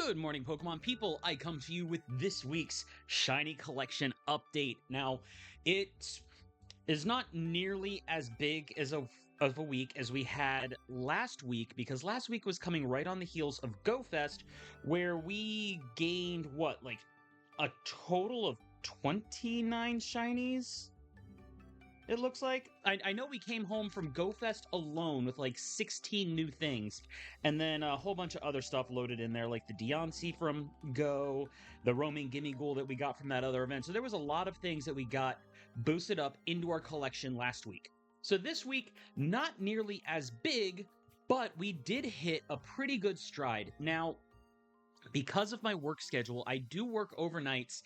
Good morning, Pokemon people. I come to you with this week's Shiny Collection update. Now, it is not nearly as big of a week as we had last week, because last week was coming right on the heels of Go Fest, where we gained, like a total of 29 Shinies? It looks like. I know we came home from Go Fest alone with like 16 new things, and then a whole bunch of other stuff loaded in there, like the Deontay from Go, the roaming Gimme Ghoul that we got from that other event. So there was a lot of things that we got boosted up into our collection last week. So this week, not nearly as big, but we did hit a pretty good stride. Now, because of my work schedule, I do work overnights,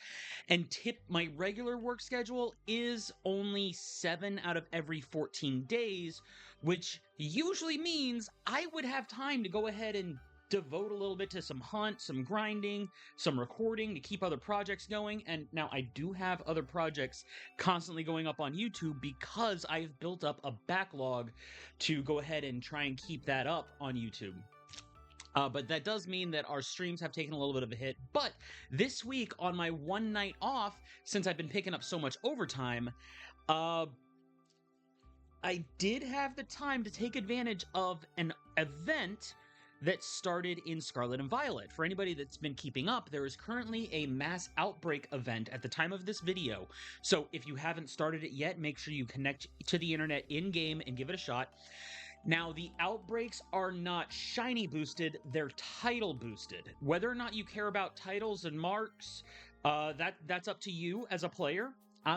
and my regular work schedule is only 7 out of every 14 days, which usually means I would have time to go ahead and devote a little bit to some hunt, some grinding, some recording to keep other projects going. And now I do have other projects constantly going up on YouTube because I've built up a backlog to go ahead and try and keep that up on YouTube. But that does mean that our streams have taken a little bit of a hit. But this week, on my one night off, since I've been picking up so much overtime, I did have the time to take advantage of an event that started in Scarlet and Violet. For anybody that's been keeping up, there is currently a mass outbreak event at the time of this video. So if you haven't started it yet, make sure you connect to the internet in-game and give it a shot. Now, the Outbreaks are not shiny boosted, they're title boosted. Whether or not you care about titles and marks, that's up to you as a player. I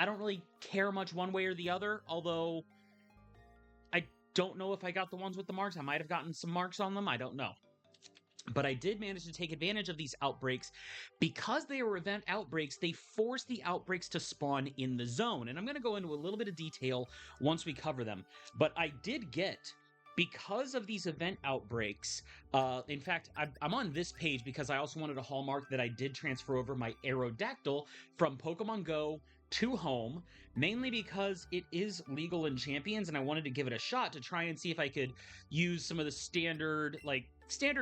don't really care much one way or the other, although I don't know if I got the ones with the marks. I might have gotten some marks on them, I don't know. But I did manage to take advantage of these outbreaks. Because they were event outbreaks, they forced the outbreaks to spawn in the zone. And I'm going to go into a little bit of detail once we cover them. But I did get, because of these event outbreaks, in fact, I'm on this page because I also wanted a hallmark that I did transfer over my Aerodactyl from Pokemon Go to home, mainly because it is legal in Champions, and I wanted to give it a shot to try and see if I could use some of the standard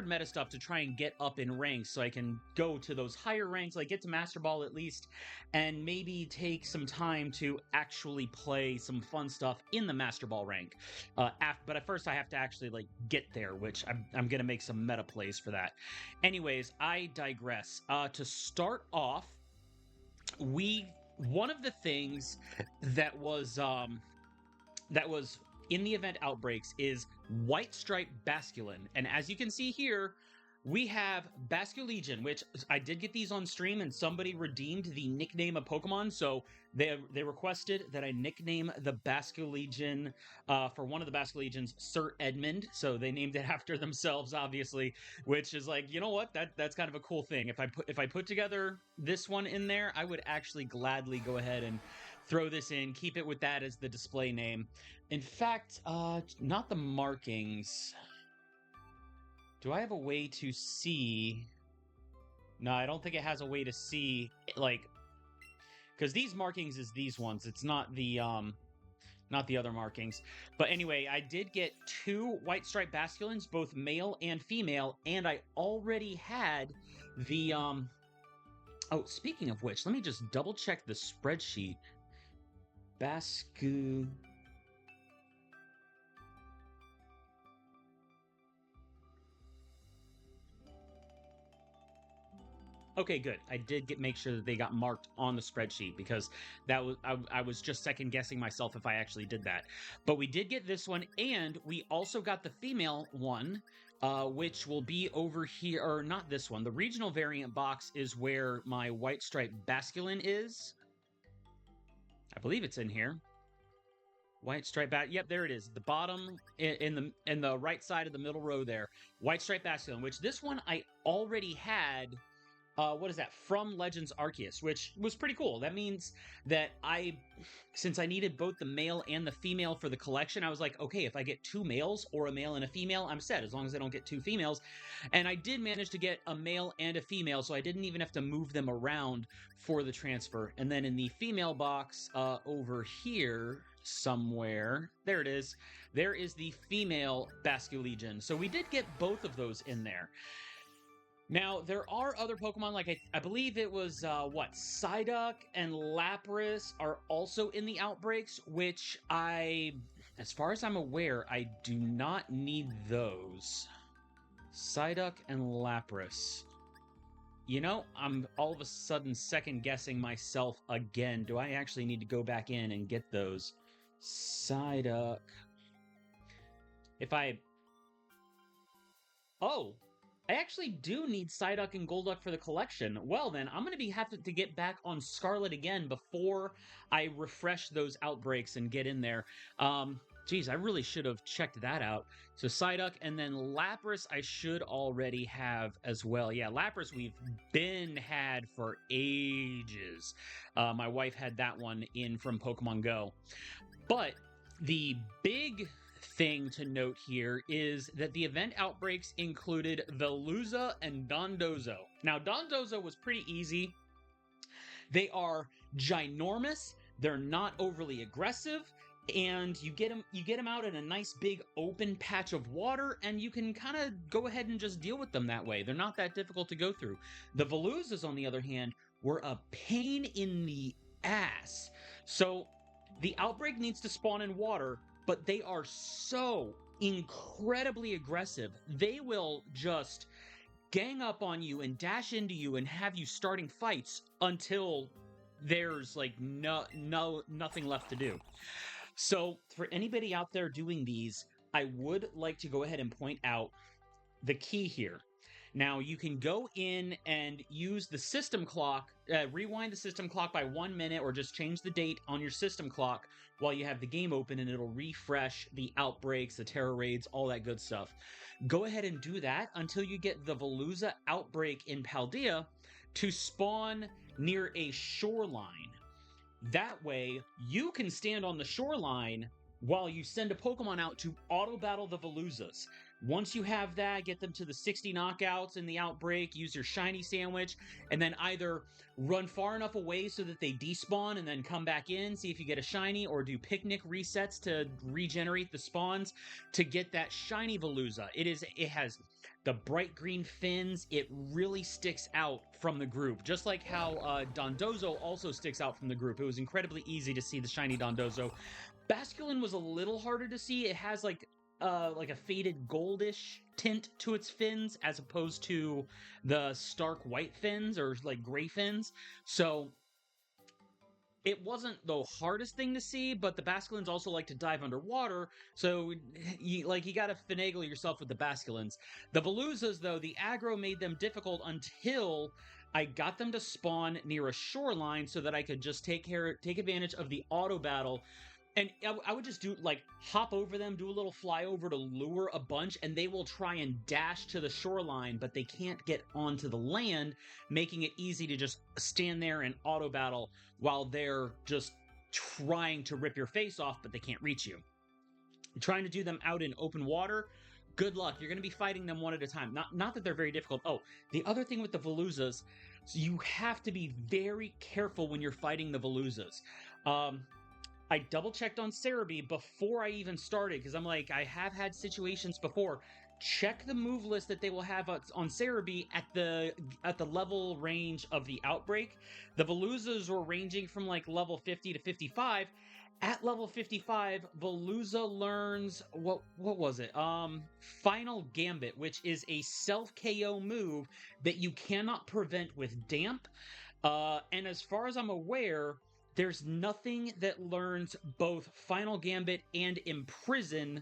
meta stuff to try and get up in ranks, so I can go to those higher ranks, like get to Master Ball at least, and maybe take some time to actually play some fun stuff in the Master Ball rank. But at first I have to actually get there, which I'm gonna make some meta plays for that. Anyways, I digress. To start off, one of the things that was in the event outbreaks is White Stripe Basculin. And as you can see here, we have Basculegion, which I did get these on stream, and somebody redeemed the nickname of Pokemon, so they requested that I nickname the Basculegion for one of the Basculegions Sir Edmund, so they named it after themselves, obviously, which is you know what, that's kind of a cool thing. If I put together this one in there, I would actually gladly go ahead and throw this in, keep it with that as the display name. In fact, not the markings. Do I have a way to see? No, I don't think it has a way to see, because these markings is these ones. It's not the other markings. But anyway, I did get 2 White Stripe Basculins, both male and female, and I already had the Oh, speaking of which, let me just double check the spreadsheet. Okay, good. I did make sure that they got marked on the spreadsheet, because I was just second guessing myself if I actually did that. But we did get this one, and we also got the female one, which will be over here, or not this one. The regional variant box is where my White Stripe Basculin is. I believe it's in here. White Stripe Yep, there it is. The bottom in the right side of the middle row there. White Stripe Basculin, which this one I already had. What is that? From Legends Arceus, which was pretty cool. That means that since I needed both the male and the female for the collection, I was like, okay, if I get 2 males or a male and a female, I'm set, as long as I don't get 2 females. And I did manage to get a male and a female, so I didn't even have to move them around for the transfer. And then in the female box, over here somewhere, there it is. There is the female Basculegion. So we did get both of those in there. Now, there are other Pokemon, like I believe it was, Psyduck and Lapras are also in the Outbreaks, which as far as I'm aware, I do not need those. Psyduck and Lapras. You know, I'm all of a sudden second guessing myself again. Do I actually need to go back in and get those? Psyduck. If I Oh, I actually do need Psyduck and Golduck for the collection. Well, then, I'm going to have to get back on Scarlet again before I refresh those Outbreaks and get in there. Geez, I really should have checked that out. So Psyduck and then Lapras I should already have as well. Yeah, Lapras we've had for ages. My wife had that one in from Pokemon Go. But the big thing to note here is that the event outbreaks included Veluza and Dondozo. Now, Dondozo was pretty easy. They are ginormous, they're not overly aggressive, and you get them out in a nice big open patch of water, and you can kind of go ahead and just deal with them that way. They're not that difficult to go through. The Veluzas, on the other hand, were a pain in the ass. So the outbreak needs to spawn in water, but they are so incredibly aggressive. They will just gang up on you and dash into you and have you starting fights until there's like nothing left to do. So for anybody out there doing these, I would like to go ahead and point out the key here. Now, you can go in and use the system clock, rewind the system clock by 1 minute, or just change the date on your system clock while you have the game open, and it'll refresh the outbreaks, the terror raids, all that good stuff. Go ahead and do that until you get the Veluza outbreak in Paldea to spawn near a shoreline. That way, you can stand on the shoreline while you send a Pokemon out to auto-battle the Veluzas. Once you have that, get them to the 60 knockouts in the outbreak, use your shiny sandwich, and then either run far enough away so that they despawn and then come back in, see if you get a shiny, or do picnic resets to regenerate the spawns to get that shiny Veluza. It has the bright green fins. It really sticks out from the group, just like how Dondozo also sticks out from the group. It was incredibly easy to see the shiny Dondozo. Basculin was a little harder to see. It has like a faded goldish tint to its fins as opposed to the stark white fins or like gray fins. So it wasn't the hardest thing to see, but the Basculins also like to dive underwater, so you gotta finagle yourself with the Basculins. The Veluzas, though, the aggro made them difficult until I got them to spawn near a shoreline so that I could just take advantage of the auto battle. And I would just hop over them, do a little flyover to lure a bunch, and they will try and dash to the shoreline, but they can't get onto the land, making it easy to just stand there and auto battle while they're just trying to rip your face off, but they can't reach you. Trying to do them out in open water, good luck. You're going to be fighting them one at a time. Not that they're very difficult. Oh, the other thing with the Veluzas, so you have to be very careful when you're fighting the Veluzas. I double checked on Cerebi before I even started because I'm like, I have had situations before. Check the move list that they will have on Cerebi at the level range of the outbreak. The Veluzas were ranging from like level 50 to 55. At level 55, Veluza learns what was it? Final Gambit, which is a self KO move that you cannot prevent with Damp. And as far as I'm aware, there's nothing that learns both Final Gambit and Imprison,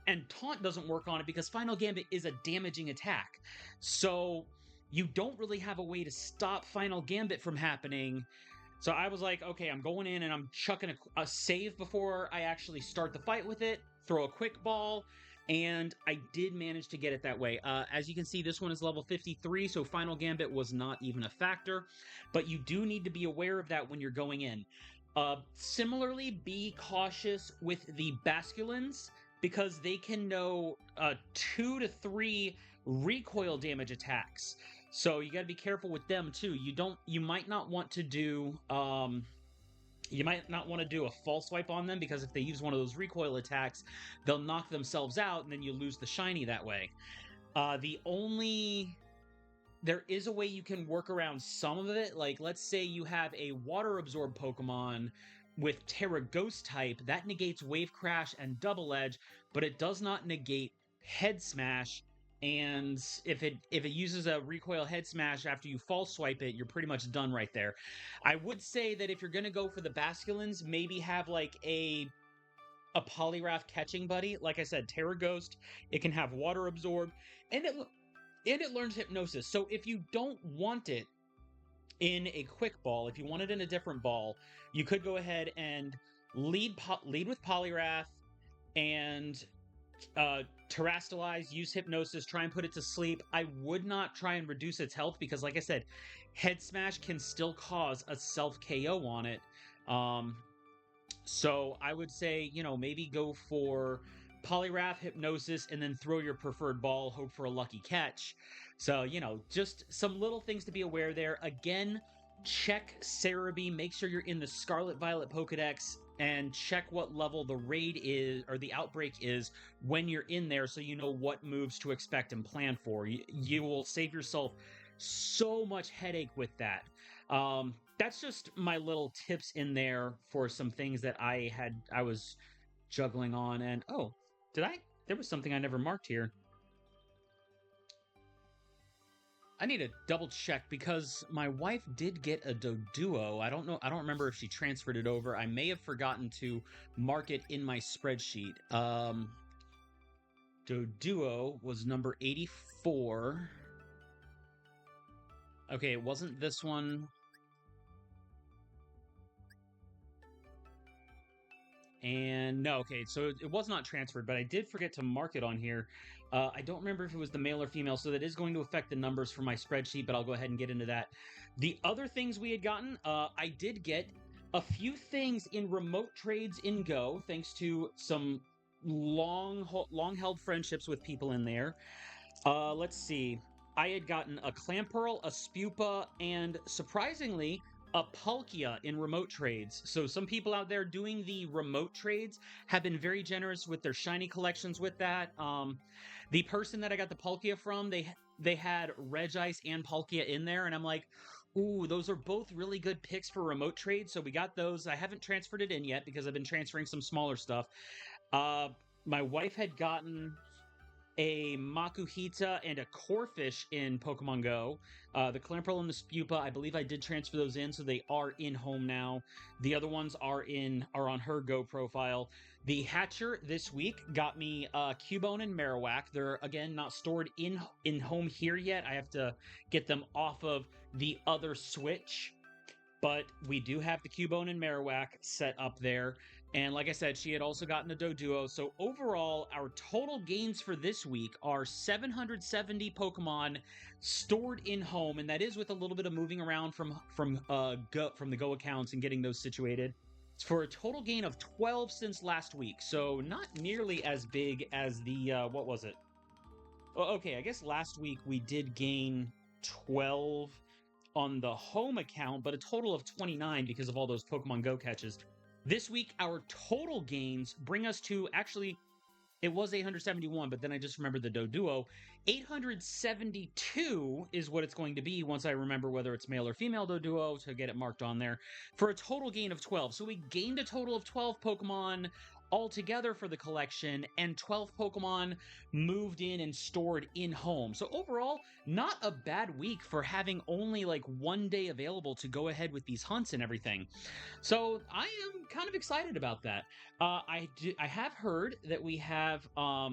and Taunt doesn't work on it because Final Gambit is a damaging attack. So you don't really have a way to stop Final Gambit from happening. So I was like, okay, I'm going in and I'm chucking a save before I actually start the fight with it, throw a quick ball, and I did manage to get it that way. As you can see, this one is level 53, so Final Gambit was not even a factor, but you do need to be aware of that when you're going in. Similarly, be cautious with the Basculins, because they can know 2 to 3 recoil damage attacks. So you got to be careful with them too. You might not want to do a false swipe on them, because if they use one of those recoil attacks, they'll knock themselves out, and then you lose the shiny that way. The only there is a way you can work around some of it. Like, let's say you have a water absorb Pokemon with Terra Ghost type, that negates Wave Crash and Double Edge, but it does not negate Head Smash. And if it uses a recoil head smash after you false swipe it, you're pretty much done right there. I would say that if you're gonna go for the Basculins, maybe have like a Poliwrath catching buddy. Like I said, Terra Ghost, it can have water absorb, and it learns hypnosis. So if you don't want it in a quick ball, if you want it in a different ball, you could go ahead and lead with Poliwrath and terrastalize, use hypnosis, try and put it to sleep. I would not try and reduce its health because, like I said, head smash can still cause a self KO on it. Um, so I would say, maybe go for Poliwrath, Hypnosis, and then throw your preferred ball, hope for a lucky catch. So, just some little things to be aware there. Again, check Cerebi, make sure you're in the Scarlet Violet Pokedex, and check what level the raid is, or the outbreak is, when you're in there so you know what moves to expect and plan for. You will save yourself so much headache with that. That's just my little tips in there for some things that I was juggling on. And oh, did I? There was something I never marked here. I need to double check because my wife did get a Doduo. I don't know. I don't remember if she transferred it over. I may have forgotten to mark it in my spreadsheet. Doduo was number 84. Okay, it wasn't this one. And no, okay, so it was not transferred, but I did forget to mark it on here. I don't remember if it was the male or female, so that is going to affect the numbers for my spreadsheet, but I'll go ahead and get into that. The other things we had gotten, I did get a few things in remote trades in Go, thanks to some long-held friendships with people in there. Let's see. I had gotten a Clamperl, a Spupa, and surprisingly, a Palkia in remote trades. So some people out there doing the remote trades have been very generous with their shiny collections with that. The person that I got the Palkia from, they had Regice and Palkia in there, and I'm like, ooh, those are both really good picks for remote trades. So we got those. I haven't transferred it in yet because I've been transferring some smaller stuff. My wife had gotten a Makuhita and a Corphish in Pokemon Go. The Clamperl and the Spupa, I believe I did transfer those in, so they are in home now. The other ones are on her Go profile. The Hatcher this week got me Cubone and Marowak. They're again not stored in home here yet. I have to get them off of the other Switch. But we do have the Cubone and Marowak set up there. And like I said, she had also gotten a Doduo. So overall, our total gains for this week are 770 Pokemon stored in home, and that is with a little bit of moving around from the Go accounts and getting those situated. It's for a total gain of 12 since last week. So not nearly as big as the what was it? Oh, okay, I guess last week we did gain 12 on the home account, but a total of 29 because of all those Pokemon Go catches. This week, our total gains bring us to, actually, it was 871, but then I just remembered the Doduo. 872 is what it's going to be once I remember whether it's male or female Doduo to get it marked on there, for a total gain of 12. So we gained a total of 12 Pokemon altogether for the collection, and 12 Pokemon moved in and stored in home. So overall, not a bad week for having only like one day available to go ahead with these hunts and everything. So I am kind of excited about that. I have heard that we have a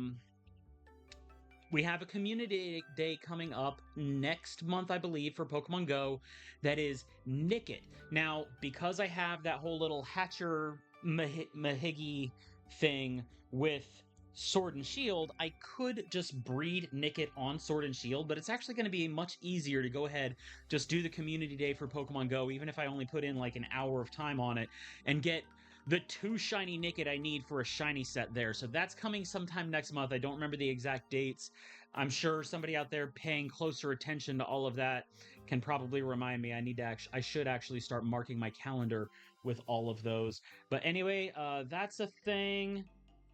community day coming up next month, I believe, for Pokemon Go. That is Nickit. Now, because I have that whole little Hatcher Mahigi thing with Sword and Shield, I could just breed Nickit on Sword and Shield, but it's actually going to be much easier to go ahead, just do the community day for Pokemon Go, even if I only put in like an hour of time on it, and get the 2 shiny Nickit I need for a shiny set there. So that's coming sometime next month. I don't remember the exact dates. I'm sure somebody out there paying closer attention to all of that can probably remind me. I should actually start marking my calendar with all of those. But anyway, that's a thing.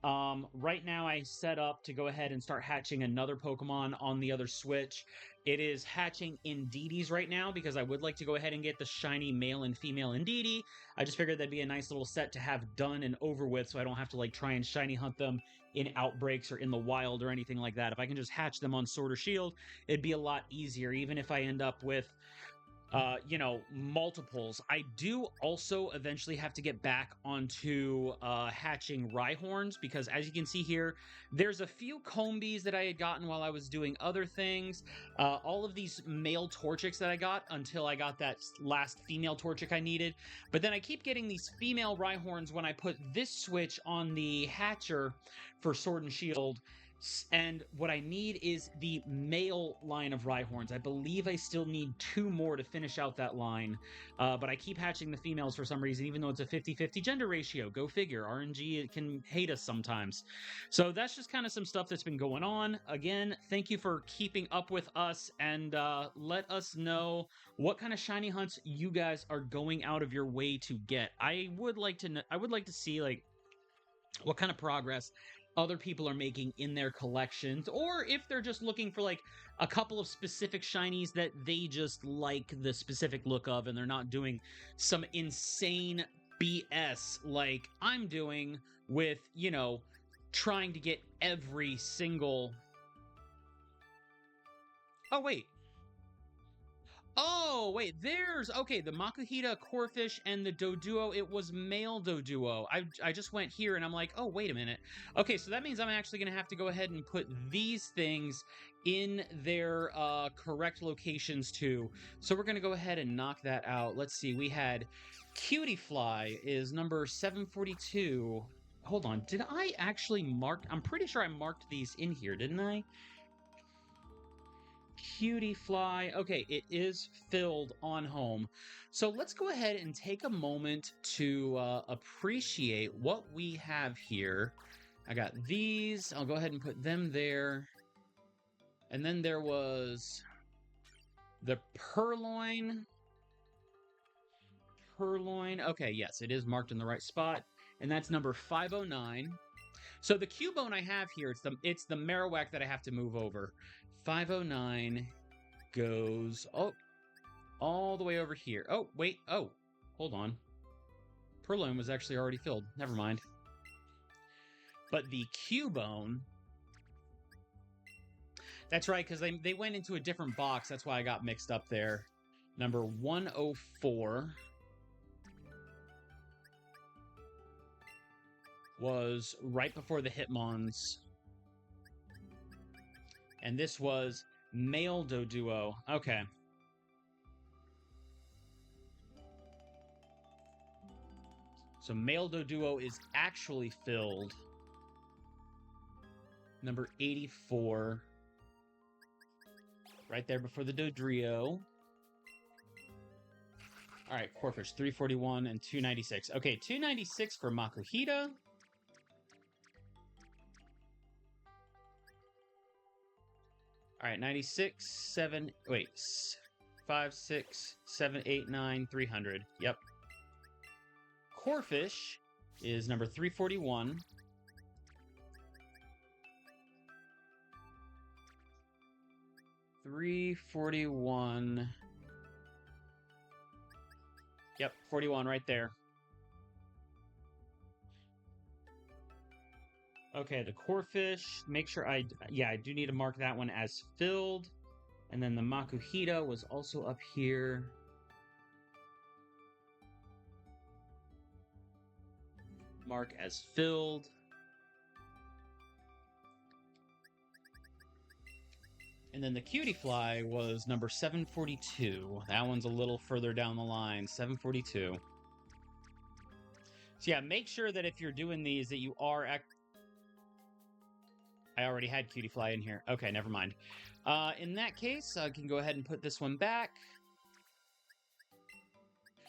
Right now I set up to go ahead and start hatching another Pokemon on the other Switch. It is hatching Indeedees right now because I would like to go ahead and get the shiny male and female Indeedee. I just figured that'd be a nice little set to have done and over with so I don't have to like try and shiny hunt them in Outbreaks or in the wild or anything like that. If I can just hatch them on Sword or Shield, it'd be a lot easier, even if I end up with multiples. I do also eventually have to get back onto hatching Rhyhorns because, as you can see here, there's a few Combees that I had gotten while I was doing other things. All of these male Torchics that I got until I got that last female Torchic I needed. But then I keep getting these female Rhyhorns when I put this switch on the hatcher for Sword and Shield. And what I need is the male line of Rhyhorns. I believe I still need 2 more to finish out that line, but I keep hatching the females for some reason, even though it's a 50-50 gender ratio. Go figure. RNG can hate us sometimes. So that's just kind of some stuff that's been going on. Again, thank you for keeping up with us, and let us know what kind of shiny hunts you guys are going out of your way to get. I would like to see like what kind of progress other people are making in their collections, or if they're just looking for like a couple of specific shinies that they just like the specific look of and they're not doing some insane BS like I'm doing with, trying to get every single... Oh, wait, there's... Okay, the Makuhita, Corphish, and the Doduo, it was male Doduo. I just went here, and I'm like, oh, wait a minute. Okay, so that means I'm actually going to have to go ahead and put these things in their correct locations, too. So we're going to go ahead and knock that out. Let's see, we had Cutie Fly is number 742. Hold on, did I actually mark... I'm pretty sure I marked these in here, didn't I? Cutie Fly. Okay, it is filled on home. So let's go ahead and take a moment to appreciate what we have here. I got these. I'll go ahead and put them there. And then there was the Purloin. Okay, yes, it is marked in the right spot. And that's number 509. So the Cubone I have here, it's the Marowak that I have to move over. 509 goes all the way over here. Oh, wait. Oh, hold on. Purloin was actually already filled. Never mind. But the Cubone... That's right, because they went into a different box. That's why I got mixed up there. Number 104 was right before the Hitmons. And this was male Doduo. Okay. So male Doduo is actually filled. Number 84. Right there before the Dodrio. Alright, Corphish, 341 and 296. Okay, 296 for Makuhita. All right, 96, 7, wait, 5, 6, 7, 8, 9, 300. Yep. Corphish is number 341. Yep, 41 right there. Okay, the Corphish, make sure I do need to mark that one as filled. And then the Makuhita was also up here. Mark as filled. And then the Cutie Fly was number 742. That one's a little further down the line, 742. So yeah, make sure that if you're doing these that you are... I already had Cutie Fly in here. Okay, never mind. In that case, I can go ahead and put this one back.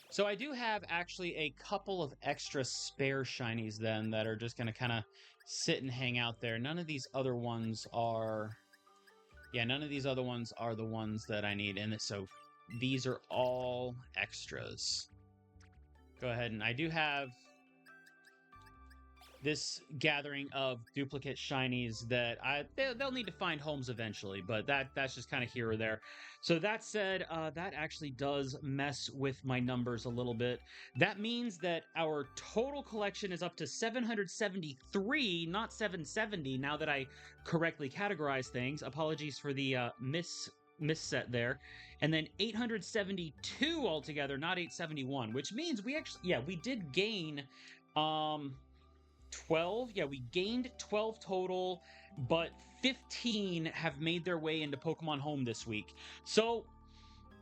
So I do have actually a couple of extra spare shinies then that are just going to kind of sit and hang out there. None of these other ones are... Yeah, none of these other ones are the ones that I need. And so these are all extras. Go ahead, and I do have this gathering of duplicate shinies that they'll need to find homes eventually, but that's just kind of here or there. So that said, that actually does mess with my numbers a little bit. That means that our total collection is up to 773, not 770. Now that I correctly categorize things, apologies for the misset there. And then 872 altogether, not 871, which means we actually, yeah, we did gain um 12. Yeah, we gained 12 total, but 15 have made their way into Pokemon Home this week. So,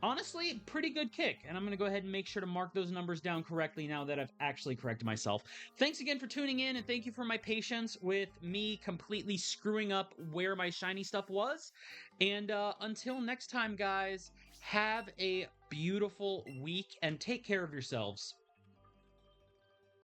honestly, pretty good kick. And I'm going to go ahead and make sure to mark those numbers down correctly now that I've actually corrected myself. Thanks again for tuning in, and thank you for my patience with me completely screwing up where my shiny stuff was. And until next time, guys, have a beautiful week and take care of yourselves.